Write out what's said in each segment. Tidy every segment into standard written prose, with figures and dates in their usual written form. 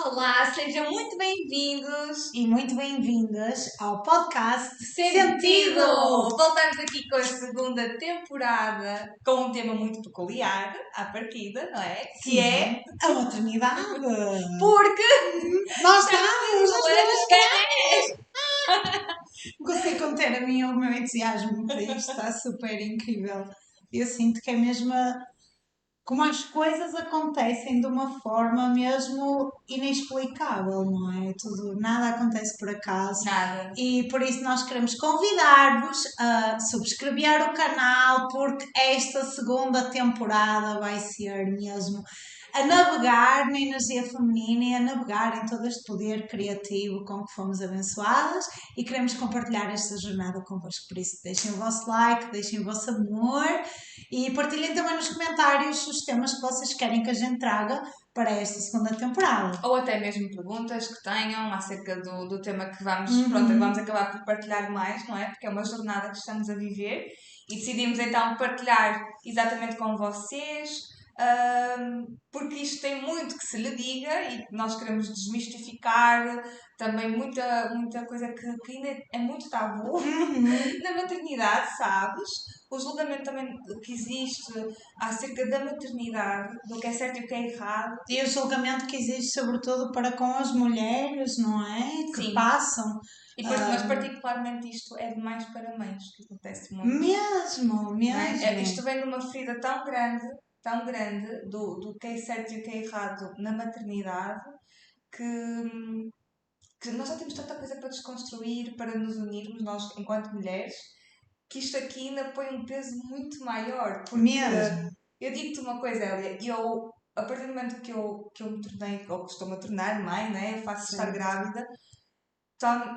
Olá, sejam muito bem-vindos. E muito bem-vindas ao podcast Sentido! Voltamos aqui com a segunda temporada, com um tema muito peculiar à partida, não é? Que é a maternidade. porque Nós estamos estamos a nas duas bebés! Não consigo conter a mim, o meu entusiasmo para isto, está super incrível. Eu sinto que é mesmo como as coisas acontecem de uma forma mesmo inexplicável, não é? Tudo, nada acontece por acaso. Nada. E por isso nós queremos convidar-vos a subscrever o canal, porque esta segunda temporada vai ser mesmo a navegar na energia feminina e a navegar em todo este poder criativo com que fomos abençoadas e queremos compartilhar esta jornada convosco. Por isso, deixem o vosso like, deixem o vosso amor e partilhem também nos comentários os temas que vocês querem que a gente traga para esta segunda temporada. Ou até mesmo perguntas que tenham acerca do tema que vamos acabar por partilhar mais, não é? Porque é uma jornada que estamos a viver e decidimos então partilhar exatamente com vocês, porque isto tem muito que se lhe diga e nós queremos desmistificar também muita coisa que ainda é muito tabu na maternidade, sabes? O julgamento também que existe acerca da maternidade, do que é certo e o que é errado. E o julgamento que existe sobretudo para com as mulheres, não é? Que Sim. passam. Mas particularmente isto é demais para mães, que acontece muito. Mesmo. Não é? Isto vem de uma ferida tão grande do que é certo e o que é errado na maternidade, que nós já temos tanta coisa para desconstruir, para nos unirmos, nós enquanto mulheres, que isto aqui ainda põe um peso muito maior. Porque Mesmo. eu digo-te uma coisa, Elia, a partir do momento que eu me tornei, ou que estou-me a tornar mãe, né? Eu faço estar grávida,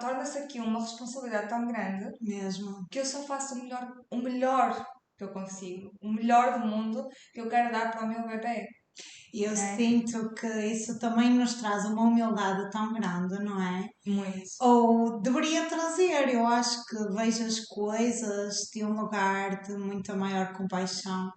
torna-se aqui uma responsabilidade tão grande Mesmo. que eu só faço o melhor que eu consigo, o melhor do mundo que eu quero dar para o meu bebê. E eu sinto que isso também nos traz uma humildade tão grande, não é? Muito. Ou deveria trazer, eu acho que vejo as coisas de um lugar de muita maior compaixão.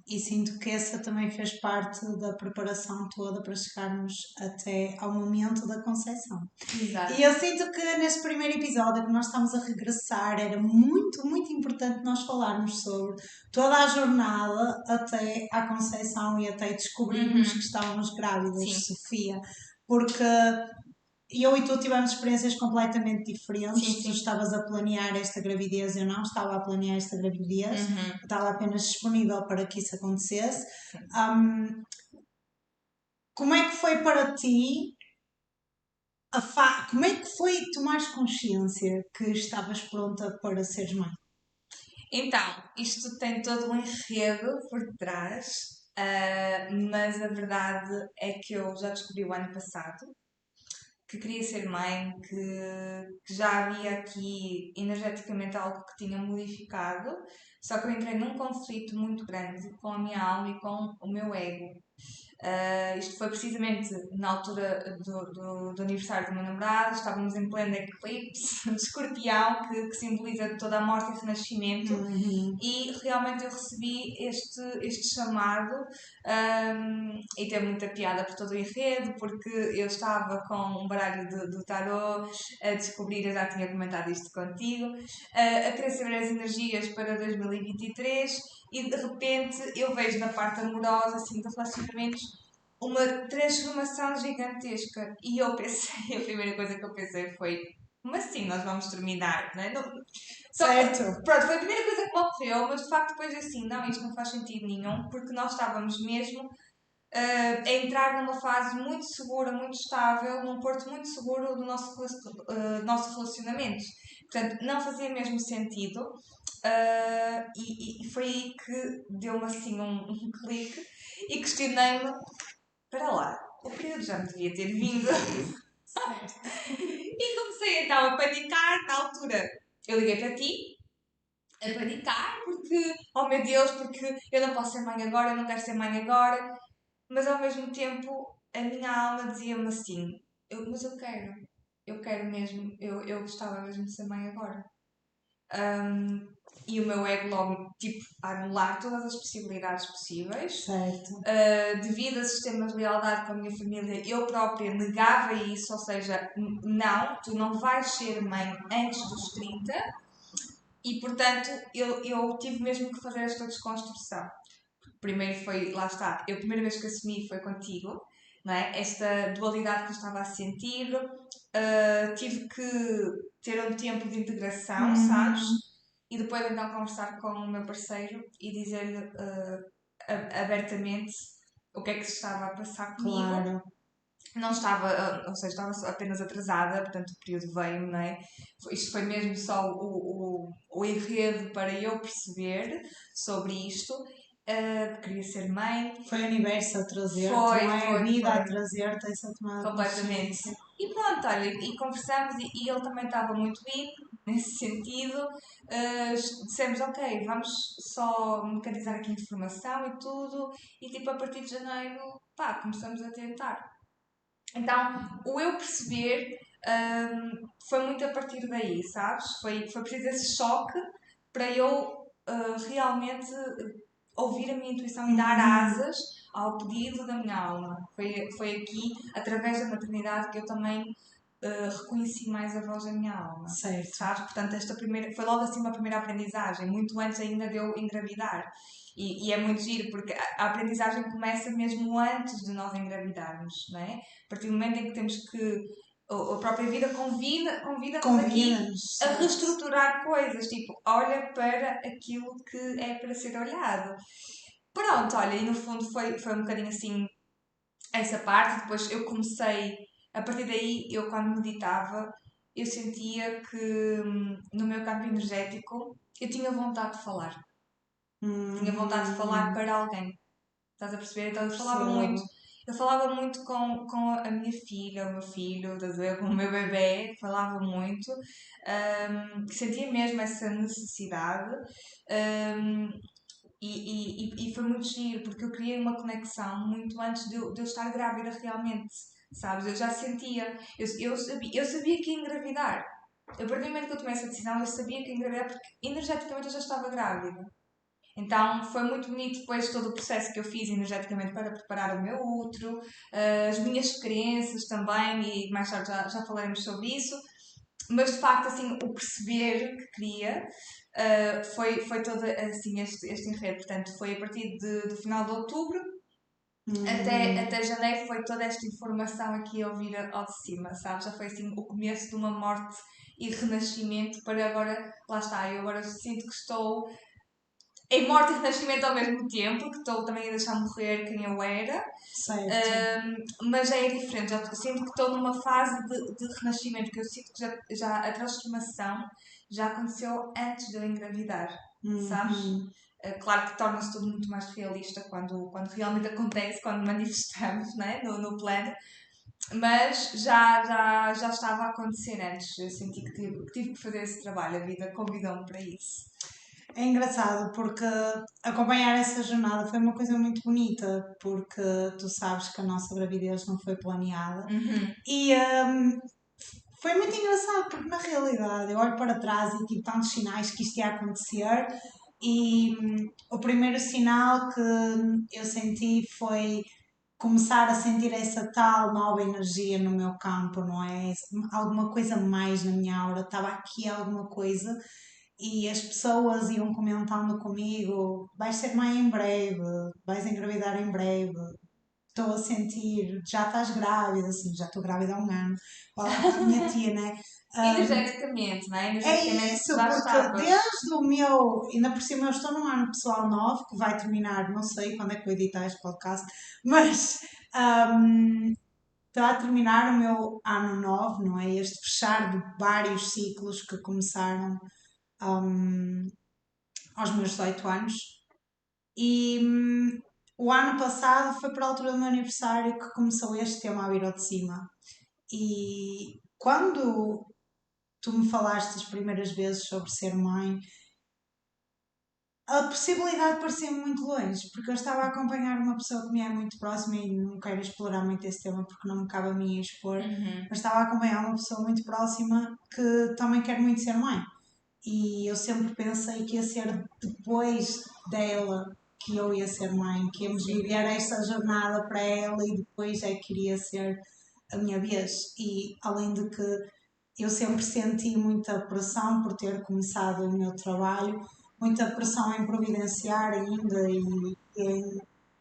E sinto que essa também fez parte da preparação toda para chegarmos até ao momento da concepção. Exato. E eu sinto que neste primeiro episódio que nós estamos a regressar era muito, muito importante nós falarmos sobre toda a jornada até à concepção e até descobrirmos que estávamos grávidas, Sim. Sofia, porque eu e tu tivemos experiências completamente diferentes. Sim. Tu estavas a planear esta gravidez, eu não estava a planear esta gravidez. Eu estava apenas disponível para que isso acontecesse. Como é que foi para ti? Como é que foi tomares consciência que estavas pronta para seres mãe? Então, isto tem todo um enredo por trás, mas a verdade é que eu já descobri o ano passado que queria ser mãe, que já havia aqui energeticamente algo que tinha modificado, só que eu entrei num conflito muito grande com a minha alma e com o meu ego. Isto foi precisamente na altura do aniversário do meu namorado, estávamos em pleno eclipse de escorpião, que simboliza toda a morte e renascimento, e realmente eu recebi este chamado, e teve muita piada por todo o enredo, porque eu estava com um baralho do tarot a descobrir, eu já tinha comentado isto contigo, a querer saber as energias para 2023, e de repente eu vejo na parte amorosa, assim, de relacionamentos, uma transformação gigantesca. E eu pensei, a primeira coisa que eu pensei foi: como assim nós vamos terminar? Não é? Certo. Pronto, foi a primeira coisa que me ocorreu, mas de facto depois assim, não, isto não faz sentido nenhum, porque nós estávamos mesmo a entrar numa fase muito segura, muito estável, num porto muito seguro do nosso relacionamento. Portanto, não fazia mesmo sentido. E foi aí que deu-me assim um clique e questionei-me: para lá, o período já me devia ter vindo. Certo. E comecei então a panicar na altura. Eu liguei para ti, a panicar, porque, oh meu Deus, porque eu não posso ser mãe agora, eu não quero ser mãe agora. Mas ao mesmo tempo, a minha alma dizia-me assim: mas eu quero mesmo, eu gostava mesmo de ser mãe agora. e o meu ego logo, tipo, a anular todas as possibilidades possíveis. Certo. Devido a sistemas de lealdade com a minha família, eu própria negava isso, ou seja, não, tu não vais ser mãe antes dos 30, e portanto eu tive mesmo que fazer esta desconstrução. Primeiro foi, lá está, eu a primeira vez que assumi foi contigo, não é? Esta dualidade que eu estava a sentir, tive que ter um tempo de integração, sabes? E depois então conversar com o meu parceiro e dizer-lhe abertamente o que é que se estava a passar comigo. Claro. Não estava, ou seja, estava apenas atrasada, portanto o período veio, não é? Isto foi mesmo só o enredo para eu perceber sobre isto. Queria ser mãe. Foi o universo a trazer-te, Foi, não é a vida foi. a trazer-te essa tomada de Completamente. consciência. E pronto, olha, e conversámos e ele também estava muito bem nesse sentido. Dissemos, ok, vamos só mecanizar aqui informação e tudo, e tipo a partir de janeiro, pá, começamos a tentar. Então, o eu perceber foi muito a partir daí, sabes? Foi preciso esse choque para eu realmente ouvir a minha intuição e dar asas ao pedido da minha alma. Foi aqui, através da maternidade, que eu também reconheci mais a voz da minha alma. Certo. Sabes? Portanto, esta primeira, foi logo assim uma primeira aprendizagem, muito antes ainda de eu engravidar. E é muito giro, porque a aprendizagem começa mesmo antes de nós engravidarmos, não é? A partir do momento em que temos que. A própria vida convida-nos aqui a reestruturar coisas, tipo, olha para aquilo que é para ser olhado. Pronto, olha, e no fundo foi um bocadinho assim essa parte. Depois eu comecei, a partir daí, eu quando meditava, eu sentia que no meu campo energético eu tinha vontade de falar. Tinha vontade de falar para alguém. Estás a perceber? Então Percebo. eu falava muito com a minha filha, o meu filho, estás a ver? Com o meu bebê, falava muito, sentia mesmo essa necessidade, um, e foi muito giro, porque eu criei uma conexão muito antes de eu estar grávida realmente, sabes? Eu já sentia, eu sabia que ia engravidar. A partir do momento que eu tomei essa decisão, eu sabia que ia engravidar, porque energeticamente eu já estava grávida. Então foi muito bonito depois todo o processo que eu fiz energeticamente para preparar o meu útero, as minhas crenças também, e mais tarde já falaremos sobre isso. Mas de facto, assim, o perceber que queria foi todo assim, este enredo. Portanto, foi a partir do final de outubro até janeiro, foi toda esta informação aqui a ouvir ao de cima, sabe? Já foi assim o começo de uma morte e renascimento para agora, lá está, eu agora sinto que estou em morte e renascimento ao mesmo tempo, que estou também a deixar morrer quem eu era, Certo. mas já é diferente. Eu sinto que estou numa fase de renascimento, que eu sinto que já a transformação já aconteceu antes de eu engravidar, sabes? Claro que torna-se tudo muito mais realista quando realmente acontece, quando manifestamos, né, no plano, mas já estava a acontecer antes. Eu senti que tive que fazer esse trabalho, a vida convidou-me para isso. É engraçado porque acompanhar essa jornada foi uma coisa muito bonita, porque tu sabes que a nossa gravidez não foi planeada. E foi muito engraçado porque na realidade eu olho para trás e tive tantos sinais que isto ia acontecer e o primeiro sinal que eu senti foi começar a sentir essa tal nova energia no meu campo, não é? Alguma coisa mais na minha aura, estava aqui alguma coisa e as pessoas iam comentando comigo: vais ser mãe em breve, vais engravidar em breve. Estou a sentir, já estás grávida, assim, já estou grávida há um ano. A minha tia, né? Energeticamente, não é? É Energeticamente isso, já porque estavas. desde o meu, ainda por cima eu estou num ano pessoal 9 que vai terminar, não sei quando é que vou editar este podcast, mas está a terminar o meu ano 9, não é? Este fechar de vários ciclos que começaram aos meus 18 anos. E o ano passado foi para a altura do meu aniversário que começou este tema a vir ao de cima. E quando tu me falaste as primeiras vezes sobre ser mãe, a possibilidade parecia muito longe, porque eu estava a acompanhar uma pessoa que me é muito próxima e não quero explorar muito esse tema porque não me cabe a mim expor, mas estava a acompanhar uma pessoa muito próxima que também quer muito ser mãe. e eu sempre pensei que ia ser depois dela que eu ia ser mãe, que íamos viver esta jornada para ela e depois é que iria ser a minha vez. E além de que eu sempre senti muita pressão por ter começado o meu trabalho, muita pressão em providenciar ainda e em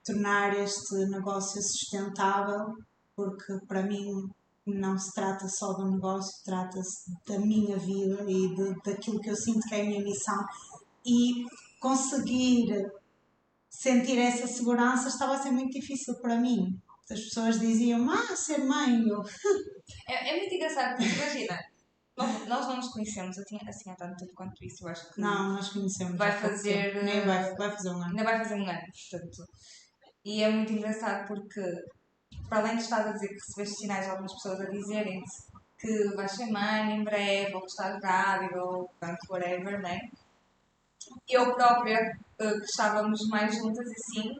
tornar este negócio sustentável, porque para mim não se trata só do negócio, trata-se da minha vida e daquilo que eu sinto que é a minha missão. E conseguir sentir essa segurança estava a ser muito difícil para mim. As pessoas diziam, ser mãe, eu, É muito engraçado, porque imagina, nós não nos conhecemos assim há tanto tempo quanto isso. Eu acho que não, nós conhecemos há vai pouco tempo, fazer. nem vai fazer um ano. Ainda vai fazer um ano, portanto. E é muito engraçado porque, para além de estar a dizer que recebeste sinais de algumas pessoas a dizerem-te que vais ser mãe em breve, ou que estás grávida, ou pronto, whatever, né? Eu própria, que estávamos mais juntas e sim,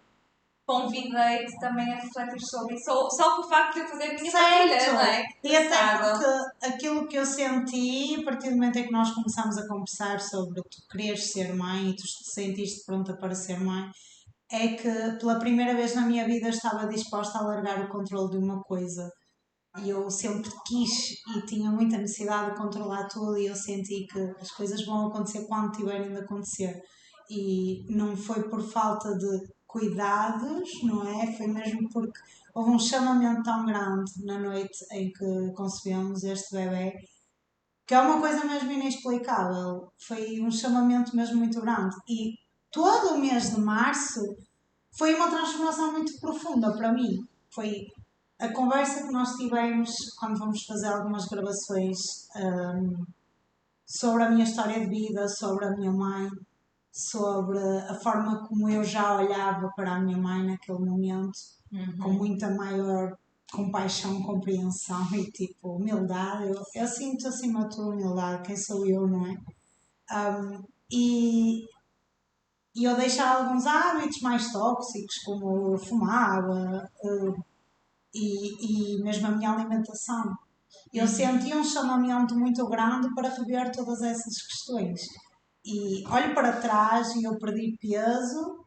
convidei-te também a refletir sobre isso, só por facto de eu fazer a minha partilha, não é? Certo! Que E até engraçado. porque aquilo que eu senti, a partir do momento em que nós começámos a conversar sobre tu quereres ser mãe e tu te sentiste pronta para ser mãe, é que pela primeira vez na minha vida estava disposta a largar o controle de uma coisa. E eu sempre quis e tinha muita necessidade de controlar tudo e eu senti que as coisas vão acontecer quando tiverem de acontecer. E não foi por falta de cuidados, não é? Foi mesmo porque houve um chamamento tão grande na noite em que concebemos este bebê, que é uma coisa mesmo inexplicável. Foi um chamamento mesmo muito grande. E todo o mês de março foi uma transformação muito profunda para mim. Foi a conversa que nós tivemos quando fomos fazer algumas gravações sobre a minha história de vida, sobre a minha mãe, sobre a forma como eu já olhava para a minha mãe naquele momento, com muita maior compaixão, compreensão e tipo humildade. Eu sinto acima de tudo humildade, quem sou eu, não é? E, e eu deixei alguns hábitos mais tóxicos, como fumava, e mesmo a minha alimentação. Eu senti um chamamento muito grande para rever todas essas questões. E olho para trás e eu perdi peso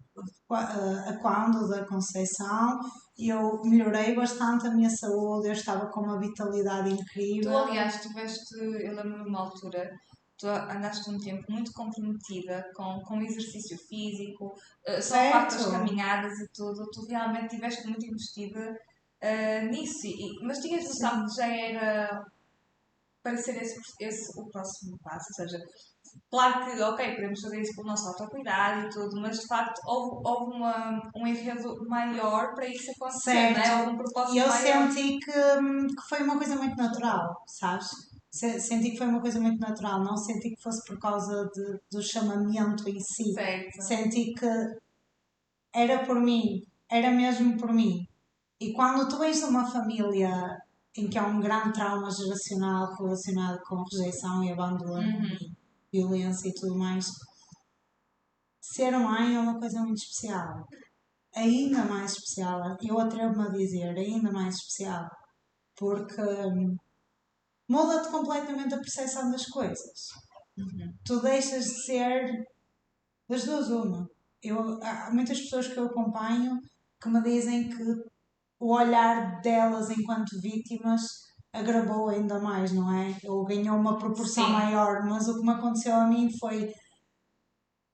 a quando da Conceição, eu melhorei bastante a minha saúde, eu estava com uma vitalidade Tu, incrível. aliás, tiveste, eu lembro-me de uma altura, tu andaste um tempo muito comprometida com o exercício físico, só o facto das Certo, caminhadas e tudo, tu realmente estiveste muito investida nisso, mas tinhas noção sim. que já era para ser esse o próximo passo, ou seja, claro que, ok, podemos fazer isso pelo nosso autocuidado e tudo, mas de facto houve um enredo maior para isso acontecer, não é? Houve Certo. um E propósito eu maior. senti que foi uma coisa muito natural, sabes? Senti que foi uma coisa muito natural, não senti que fosse por causa do chamamento em si. Certo. Senti que era por mim, era mesmo por mim. E quando tu vens de uma família em que há um grande trauma geracional relacionado com rejeição e abandono Uhum. e violência e tudo mais, ser mãe é uma coisa muito especial. Ainda mais especial, eu atrevo-me a dizer, ainda mais especial, porque muda-te completamente a percepção das coisas. Tu deixas de ser das duas uma. Há muitas pessoas que eu acompanho que me dizem que o olhar delas enquanto vítimas agravou ainda mais, não é? Ou ganhou uma proporção Sim. maior, mas o que me aconteceu a mim foi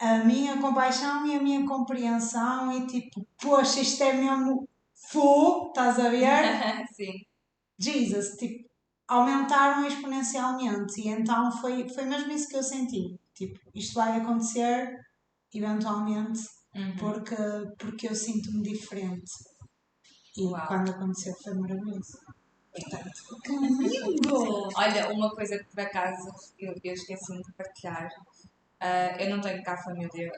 a minha compaixão e a minha compreensão e tipo, poxa, isto é mesmo full, estás a ver? Sim. Jesus, tipo, aumentaram exponencialmente e então foi mesmo isso que eu senti. Tipo, isto vai acontecer eventualmente Uhum. porque, porque eu sinto-me diferente. E Uau. quando aconteceu foi maravilhoso. Portanto, que lindo! Olha, uma coisa que por acaso eu esqueci de partilhar. Eu não tenho cá a família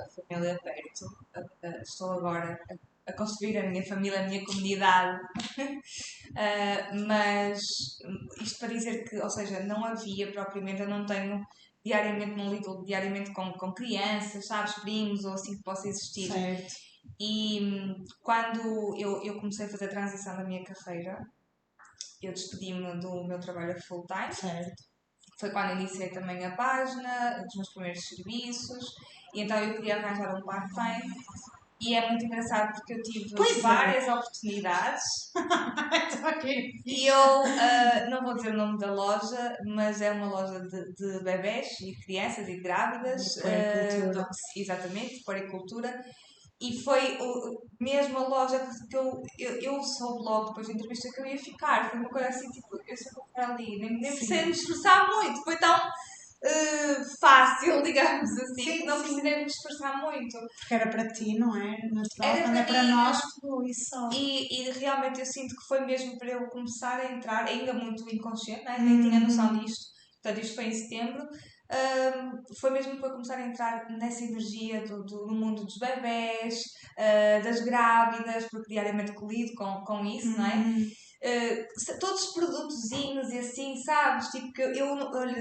perto. Estou agora a construir a minha família, a minha comunidade. Mas isto para dizer que, ou seja, não havia propriamente, eu não tenho diariamente, não lido diariamente com crianças, sabes, primos ou assim que possa existir. Certo, E quando eu comecei a fazer a transição da minha carreira, eu despedi-me do meu trabalho a full time, certo. foi quando iniciei também a página, os meus primeiros serviços, e então eu queria arranjar um part-time. E é muito engraçado porque eu tive Pois é. várias oportunidades Ok. e eu não vou dizer o nome da loja, mas é uma loja de bebés e crianças e grávidas, De puericultura. exatamente, de puericultura. E foi mesmo a loja que eu soube logo depois da entrevista que eu ia ficar. Foi uma coisa assim, tipo, eu sei que vou ficar ali, nem precisei me esforçar muito, foi tão fácil, digamos assim, Sim, que não sim. precisei me esforçar muito. Porque era para ti, não é? Natural. Era Quando para é para mim, nós, flui só. e realmente eu sinto que foi mesmo para eu começar a entrar, ainda muito inconsciente, né? Nem tinha noção disto, portanto isto foi em setembro, foi mesmo para eu começar a entrar nessa energia do mundo dos bebés, das grávidas, porque diariamente lido com isso, não é? Todos os produtozinhos e assim, sabes? Tipo, que eu olha,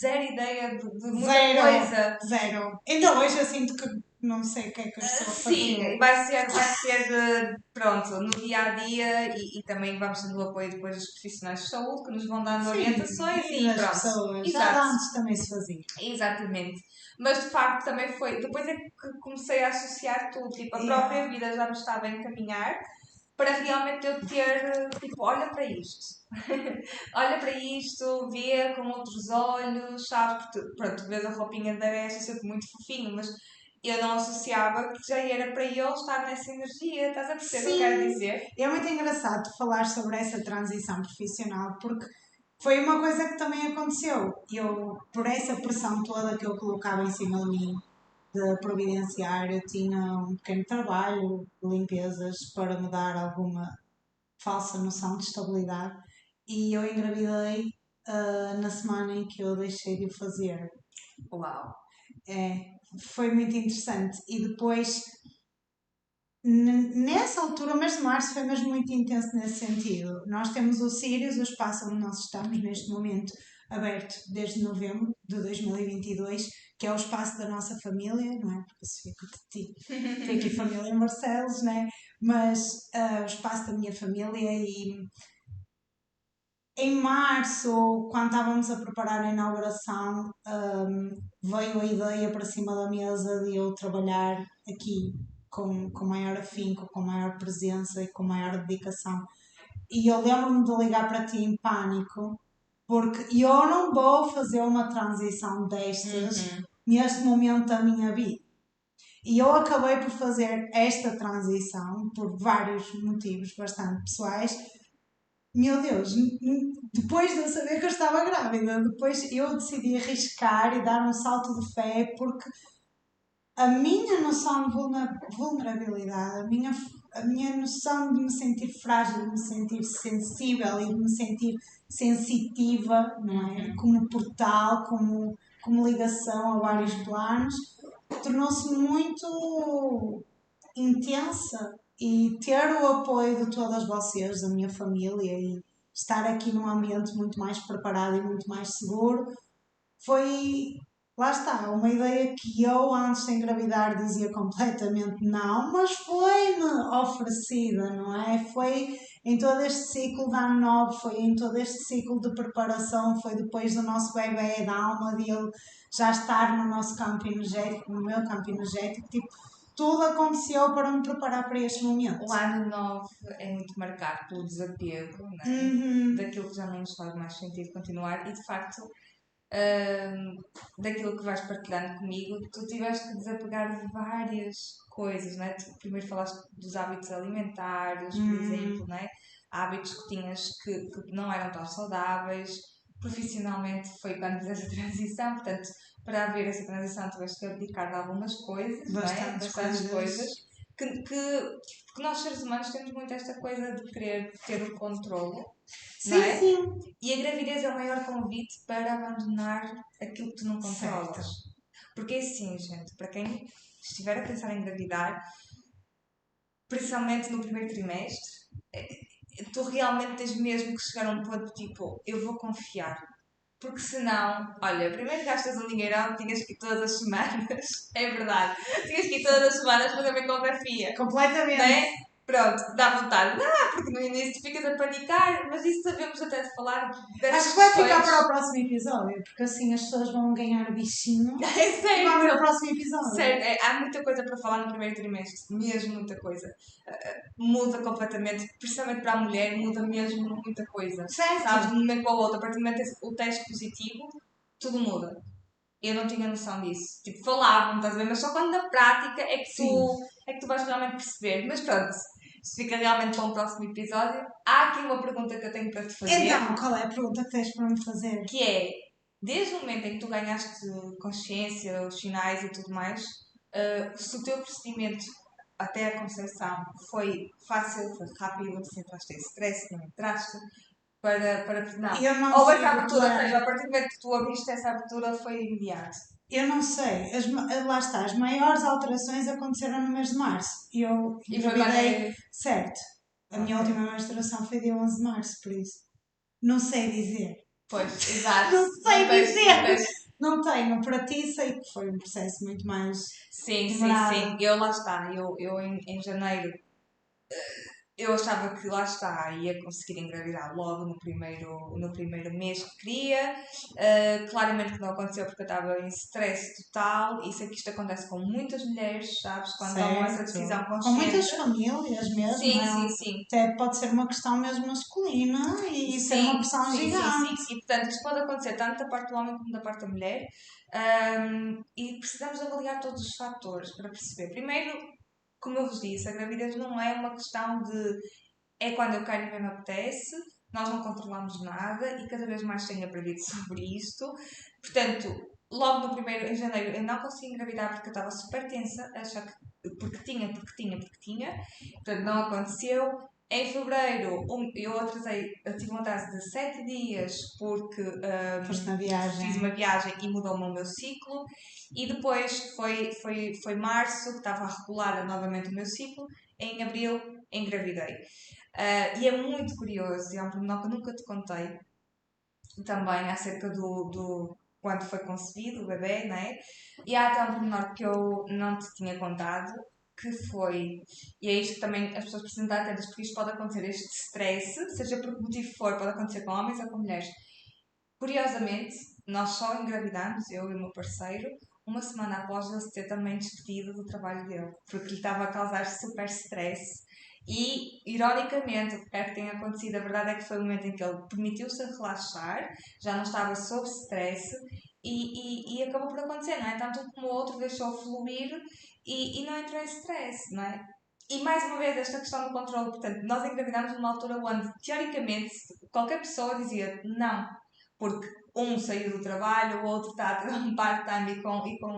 zero ideia de muita Zero. coisa. Zero. Ainda hoje eu sinto que não sei o que é que eu estou a Sim, fazer. vai ser pronto, no dia a dia e também vamos tendo o apoio depois dos profissionais de saúde que nos vão dando Sim, orientações e e das pronto. pessoas. Já Exato, antes também se fazia. exatamente. Mas de facto também foi. Depois é que comecei a associar tudo, tipo, a Yeah. própria vida já me estava a encaminhar para realmente eu ter, tipo, olha para isto. Olha para isto, vê com outros olhos, sabes? Porque, pronto, tu vês a roupinha de bebê, é sempre muito fofinho, mas eu não associava que já era para eu estar nessa energia, estás a perceber o que eu quero dizer? É muito engraçado tu falar sobre essa transição profissional porque foi uma coisa que também aconteceu. Eu, por essa pressão toda que eu colocava em cima de mim, de providenciar, eu tinha um pequeno trabalho de limpezas para me dar alguma falsa noção de estabilidade e eu engravidei na semana em que eu deixei de o fazer. Uau! Foi muito interessante. E depois, nessa altura, o mês de março foi mesmo muito intenso nesse sentido. Nós temos o Sirius, o espaço onde nós estamos neste momento, aberto desde novembro de 2022, que é o espaço da nossa família, não é? Porque a Sofia tem aqui família em Barcelos, né? Mas o espaço da minha família e em março, quando estávamos a preparar a inauguração, veio a ideia para cima da mesa de eu trabalhar aqui com maior afinco, com maior presença e com maior dedicação. E eu lembro-me de ligar para ti em pânico, porque eu não vou fazer uma transição destas neste momento da minha vida. E eu acabei por fazer esta transição por vários motivos bastante pessoais. Meu Deus, depois de eu saber que eu estava grávida, depois eu decidi arriscar e dar um salto de fé porque a minha noção de vulnerabilidade, a minha noção de me sentir frágil, de me sentir sensível e de me sentir sensitiva, não é? Como portal, como ligação a vários planos, tornou-se muito intensa e ter o apoio de todas vocês, da minha família e estar aqui num ambiente muito mais preparado e muito mais seguro foi, lá está, uma ideia que eu antes de engravidar dizia completamente não, mas foi-me oferecida, não é? Foi em todo este ciclo de ano novo, foi em todo este ciclo de preparação, foi depois do nosso bebê, da alma dele já estar no nosso campo energético, no meu campo energético, tipo, tudo aconteceu para me preparar para este momento. O ano 9 é muito marcado pelo desapego, não é? Daquilo que já não nos faz mais sentido continuar e de facto daquilo que vais partilhando comigo, tu tiveste que desapegar de várias coisas, não é? Tu primeiro falaste dos hábitos alimentares, por exemplo, não é? Hábitos que tinhas que não eram tão saudáveis. Profissionalmente foi quando fizeste a transição, portanto, para haver essa transição tiveste que abdicar de algumas coisas, não é? Bastantes coisas. Porque nós seres humanos temos muito esta coisa de querer ter o controle, não é? Sim. E a gravidez é o maior convite para abandonar aquilo que tu não controlas. Certo. Porque é assim, gente, para quem estiver a pensar em engravidar, principalmente no primeiro trimestre, tu realmente tens mesmo que chegar a um ponto tipo, eu vou confiar. Porque senão, olha, primeiro gastas um dinheirão, tinhas que ir todas as semanas, é verdade, tinhas que ir todas as semanas fazer uma ecografia. Completamente. Não é? Pronto, dá vontade. Não, porque no início ficas a panicar, mas isso sabemos até de falar Acho dessas que vai ficar questões. para o próximo episódio, porque assim as pessoas vão ganhar o bichinho É e vão ver o certo, próximo episódio. certo. Há muita coisa para falar no primeiro trimestre, mesmo muita coisa. Muda completamente, principalmente para a mulher, muda mesmo muita coisa. Sabes, Certo? de um momento para o outro, a partir do momento que o teste positivo, tudo muda. Eu não tinha noção disso. Tipo, falavam, estás a ver? Mas só quando na prática Sim. é que tu vais realmente perceber. Mas pronto, isso fica realmente para um próximo episódio. Há aqui uma pergunta que eu tenho para te fazer, Então, qual é a pergunta que tens para me fazer? que é, desde o momento em que tu ganhaste consciência, os sinais e tudo mais, se o teu procedimento até a concepção foi fácil, foi rápido, se entraste em stress, não entraste, não. Eu não Houve essa tive abertura, ou seja, a partir do momento que tu abriste essa abertura foi imediato. Eu não sei, lá está, as maiores alterações aconteceram no mês de março. Eu E foi quando engravidei, é... certo. A minha Ok. última menstruação foi dia 11 de março, por isso. Não sei dizer. Pois, exato. Não Não sei tens, não dizer! tens. Não tenho. Para ti sei que foi um processo muito mais Sim, sim, sim. demorado. Eu lá está. Eu em janeiro eu achava que lá está, ia conseguir engravidar logo no primeiro mês que queria. Claramente que não aconteceu porque eu estava em stress total e sei que isto acontece com muitas mulheres, sabes? Quando tomam essa decisão Certo. Com muitas consciente. famílias mesmo. Sim, sim, sim. Até pode ser uma questão mesmo masculina e ser uma Sim, pressão sim, sim, sim. gigante. E portanto, isto pode acontecer tanto da parte do homem como da parte da mulher. E precisamos avaliar todos os fatores para perceber. Primeiro, como eu vos disse, a gravidez não é uma questão de é quando eu quero e bem me apetece, nós não controlamos nada e cada vez mais tenho aprendido sobre isto. Portanto, logo no primeiro, em janeiro, eu não consegui engravidar porque eu estava super tensa, a achar que porque tinha. Portanto, não aconteceu. Em fevereiro, eu atrasei, eu tive um atraso de 7 dias porque Foste na fiz viagem. uma viagem e mudou-me o meu ciclo. E depois foi março, que estava a regular novamente o meu ciclo. Em abril, engravidei. E é muito curioso, e é um pormenor que eu nunca te contei também acerca do quando foi concebido o bebê, né? E há até um pormenor que eu não te tinha contado, que foi, e é isto que também as pessoas precisam estar atentas, porque isto pode acontecer, este stress, seja por que motivo for, pode acontecer com homens ou com mulheres. Curiosamente, nós só engravidamos, eu e o meu parceiro, uma semana após ele se ter também despedido do trabalho dele, porque lhe estava a causar super stress. E, ironicamente, o que quer que tenha acontecido, a verdade é que foi o momento em que ele permitiu-se a relaxar, já não estava sob stress e acabou por acontecer, não é? Tanto um como o outro deixou fluir e não entrou em stress, não é? E mais uma vez, esta questão do controle, portanto, nós engravidamos numa altura onde, teoricamente, qualquer pessoa dizia não, porque um saiu do trabalho, o outro está a ter um part-time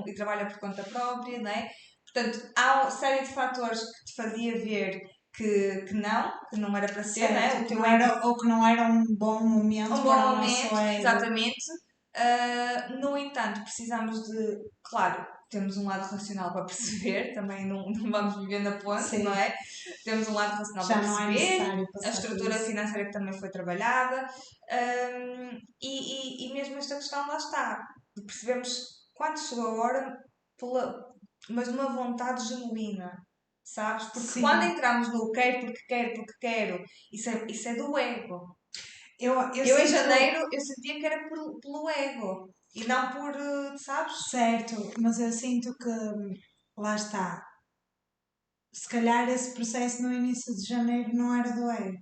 e trabalha por conta própria, não é? Portanto, há uma série de fatores que te fazia ver que não era para ser, não é? Certo, O que teu não ego, era, ou que não era um bom momento um bom para o nosso momento, ego. exatamente. No entanto, precisamos de, claro, temos um lado racional para perceber, também não vamos viver na ponte, não Sim, é? Temos um lado racional para já não é perceber, necessário a passar por estrutura isso. financeira que também foi trabalhada, e mesmo esta questão lá está, de percebermos quando chegou a hora, mas de uma vontade genuína, sabes? Porque quando Sim, entramos no quero porque quero, isso é do ego. eu Eu em sinto, janeiro eu sentia que era pelo ego e não por, sabes? certo, mas eu sinto que lá está. Se calhar esse processo no início de janeiro não era do ego,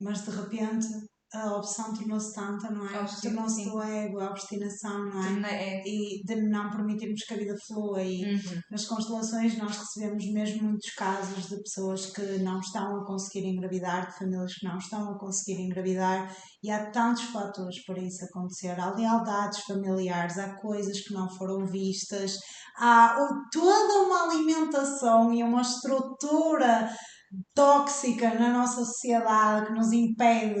mas de repente a opção tornou-se tanta, não é? Tornou-se Sim. do ego, a obstinação, não é? É. E de não permitirmos que a vida flua. E Uhum. nas constelações nós recebemos mesmo muitos casos de pessoas que não estão a conseguir engravidar, de famílias que não estão a conseguir engravidar, e há tantos fatores para isso acontecer. Há lealdades familiares, há coisas que não foram vistas, há toda uma alimentação e uma estrutura tóxica na nossa sociedade que nos impede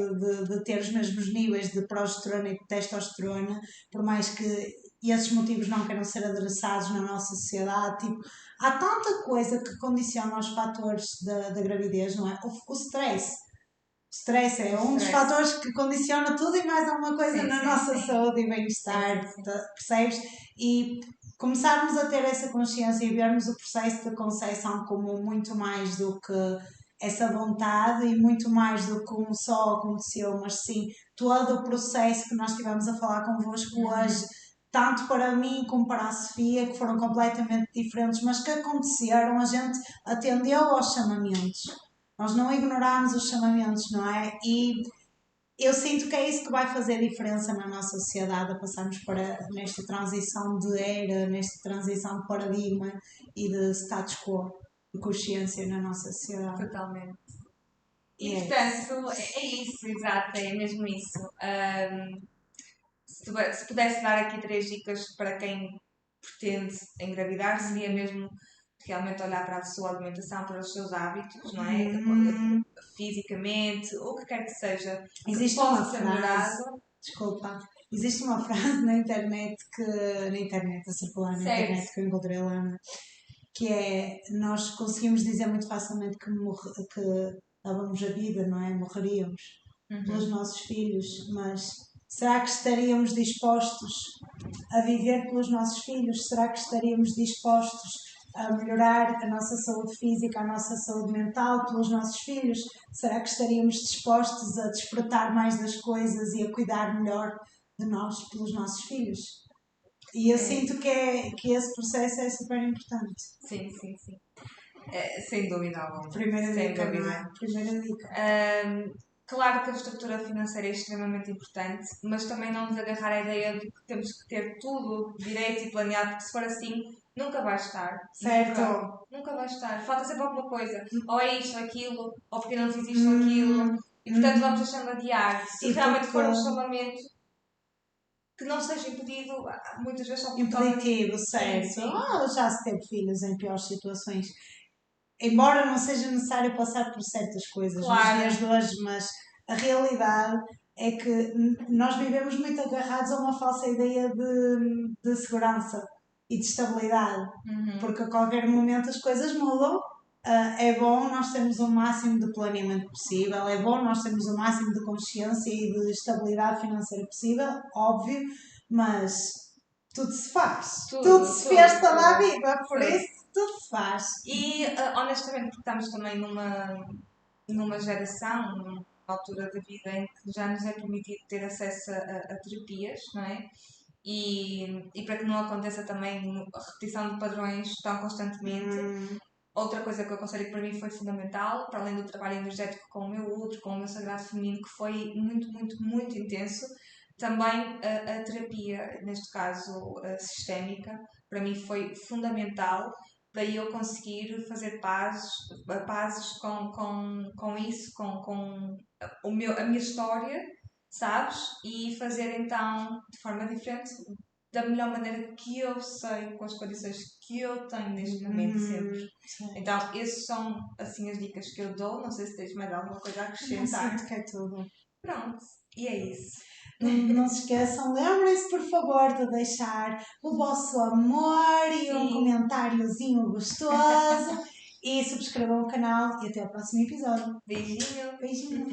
de ter os mesmos níveis de progesterona e de testosterona, por mais que esses motivos não queiram ser adressados na nossa sociedade. Tipo, há tanta coisa que condiciona os fatores da gravidez, não é? O stress. O stress O é um dos stress. fatores que condiciona tudo e mais alguma coisa Sim, na sim, nossa sim. saúde e Sim, bem-estar, sim, sim. percebes? E começarmos a ter essa consciência e vermos o processo de concepção como muito mais do que essa vontade e muito mais do que um só aconteceu, mas sim todo o processo que nós estivemos a falar convosco hoje, tanto para mim como para a Sofia, que foram completamente diferentes, mas que aconteceram, a gente atendeu aos chamamentos. Nós não ignorámos os chamamentos, não é? E eu sinto que é isso que vai fazer diferença na nossa sociedade, a passarmos para nesta transição de era, nesta transição de paradigma e de status quo, de consciência na nossa sociedade. Totalmente. E É portanto, é isso, exato, é mesmo isso. Se pudesse dar aqui 3 dicas para quem pretende engravidar, seria mesmo realmente olhar para a sua alimentação, para os seus hábitos, não é? Fisicamente, ou o que quer que seja, que Existe uma possa ser frase, melhorado. desculpa, existe uma frase na internet, a circular na Certo. internet que eu encontrei lá, que é, nós conseguimos dizer muito facilmente que dávamos a vida, não é? Morreríamos pelos nossos filhos, mas será que estaríamos dispostos a viver pelos nossos filhos? Será que estaríamos dispostos a melhorar a nossa saúde física, a nossa saúde mental pelos nossos filhos? Será que estaríamos dispostos a desfrutar mais das coisas e a cuidar melhor de nós pelos nossos filhos? E eu sinto que esse processo é super importante. Sim, sim, sim. Sem dúvida alguma. Primeira Sem dica, dúvida. não é? Primeira dica. Claro que a estrutura financeira é extremamente importante, mas também não nos agarrar à ideia de que temos que ter tudo direito e planeado, porque se for assim, nunca vai estar. Certo. Nunca vai estar. Falta sempre alguma coisa. Ou é isto ou aquilo, ou porque não fiz isto ou aquilo. E portanto vamos deixando adiar. Se E realmente for um porque- chamamento que não seja impedido, muitas vezes só por causa Impeditivo, disso. certo. Sim, sim. Já se teve filhos em piores situações. Embora não seja necessário passar por certas coisas nos Claro. dias de hoje, mas a realidade é que nós vivemos muito agarrados a uma falsa ideia de segurança e de estabilidade, porque a qualquer momento as coisas mudam. É bom nós termos o máximo de planeamento possível, é bom nós termos o máximo de consciência e de estabilidade financeira possível, óbvio, mas tudo se faz. Tudo se fez toda a vida, por isso tudo se faz. E honestamente, porque estamos também numa geração, numa altura da vida em que já nos é permitido ter acesso a terapias, não é? E para que não aconteça também a repetição de padrões tão constantemente. Outra coisa que eu aconselho que para mim foi fundamental, para além do trabalho energético com o meu útero, com o meu sagrado feminino, que foi muito, muito, muito intenso, também a terapia, neste caso sistémica, para mim foi fundamental para eu conseguir fazer pazes com isso, com a minha história, sabes? E fazer então de forma diferente, da melhor maneira que eu sei, com as condições que eu tenho neste momento sempre. Então, essas são assim as dicas que eu dou. Não sei se tens mais alguma coisa a acrescentar. Sinto que é tudo. Pronto, e é isso. Não se esqueçam, lembrem-se por favor de deixar o vosso amor e um comentáriozinho gostoso e subscrevam o canal e até ao próximo episódio. Beijinho. Beijinho.